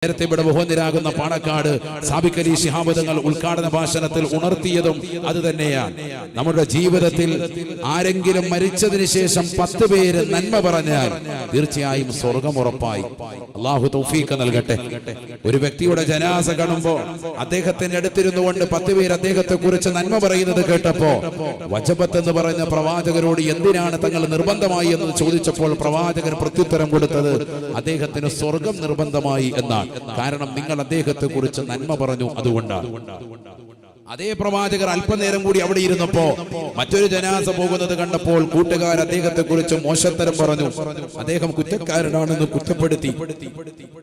നേരത്തെ ഇവിടെ ബഹുനിരാകുന്ന പാണക്കാട് സാബിക് അലി ശിഹാബ് തങ്ങൾ ഉദ്ഘാടന ഭാഷണത്തിൽ ഉണർത്തിയതും അത് തന്നെയാണ്. നമ്മുടെ ജീവിതത്തിൽ ആരെങ്കിലും മരിച്ചതിന് ശേഷം 10 പേര് നന്മ പറഞ്ഞാൽ തീർച്ചയായും സ്വർഗം ഉറപ്പായി. അള്ളാഹു തൗഫീഖ് നൽകട്ടെ. ഒരു വ്യക്തിയുടെ ജനാസ കാണുമ്പോൾ അദ്ദേഹത്തിന്റെ അടുത്തിരുന്നു കൊണ്ട് 10 പേര് അദ്ദേഹത്തെ കുറിച്ച് നന്മ പറയുന്നത് കേട്ടപ്പോ വജബത്ത് എന്ന് പറഞ്ഞ പ്രവാചകരോട് എന്തിനാണ് തങ്ങൾ നിർബന്ധമായി എന്ന് ചോദിച്ചപ്പോൾ പ്രവാചകൻ പ്രത്യുത്തരം കൊടുത്തത് അദ്ദേഹത്തിന് സ്വർഗം നിർബന്ധമായി എന്നാണ്. കാരണം നിങ്ങൾ അദ്ദേഹത്തെ കുറിച്ച് നന്മ പറഞ്ഞു, അതുകൊണ്ടാണ്. അതേ പ്രവാചകർ അല്പനേരം കൂടി അവിടെ ഇരുന്നപ്പോ മറ്റൊരു ജനാസ പോകുന്നത് കണ്ടപ്പോൾ കൂട്ടുകാർ അദ്ദേഹത്തെ കുറിച്ച് മോശത്തരം പറഞ്ഞു, അദ്ദേഹം കുറ്റക്കാരനാണെന്ന് കുറ്റപ്പെടുത്തി.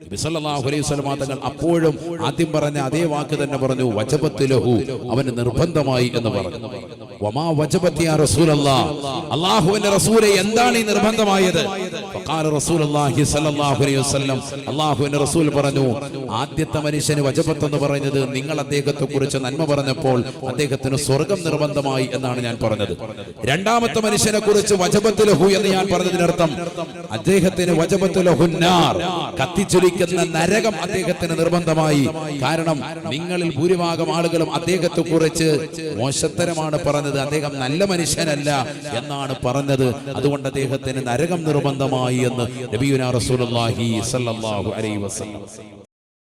നബി സല്ലല്ലാഹു അലൈഹി വസല്ലം തങ്ങൾ അപ്പോഴും ആദ്യം പറഞ്ഞ അതേ വാക്ക് തന്നെ പറഞ്ഞു, വജബത്ത് ലഹു, അവന് നിർബന്ധമായി എന്ന് പറഞ്ഞു. വമാ വജബത്ത് യാ റസൂലല്ലാഹ്, അല്ലാഹുവിന്റെ റസൂലേ എന്താണ് ഈ നിർബന്ധമായത്? ഫഖാല റസൂലുള്ളാഹി സ്വല്ലല്ലാഹു അലൈഹി വസല്ലം, അല്ലാഹുവിന്റെ റസൂൽ പറഞ്ഞു, ആദ്യത്തെ മനുഷ്യന് വജബത്ത് എന്ന് പറയുന്നത് നിങ്ങൾ അദ്ദേഹത്തെ കുറിച്ച് നന്മ പറഞ്ഞപ്പോൾ അദ്ദേഹത്തിന് സ്വർഗം നിർബന്ധമായി എന്നാണ് ഞാൻ പറഞ്ഞത്. രണ്ടാമത്തെ മനുഷ്യനെ കുറിച്ച് വജബത്ത് ലഹു എന്ന് ഞാൻ പറഞ്ഞതിനർത്ഥം അദ്ദേഹത്തിന് വജബത്ത് ലഹുന്നാർ, കത്തിച്ചൊലിക്കുന്ന നരകം അദ്ദേഹത്തിന് നിർബന്ധമായി. കാരണം നിങ്ങളിൽ ഭൂരിഭാഗം ആളുകളും അദ്ദേഹത്തെ കുറിച്ച് മോശത്തരമാണ് പറഞ്ഞത്, അദ്ദേഹം നല്ല മനുഷ്യനല്ല എന്നാണ് പറഞ്ഞത്. അതുകൊണ്ട് അദ്ദേഹത്തിന് നരകം നിർബന്ധമായി എന്ന് നബിയുനാ റസൂലുള്ളാഹി സ്വല്ലല്ലാഹു അലൈഹി വസല്ലം.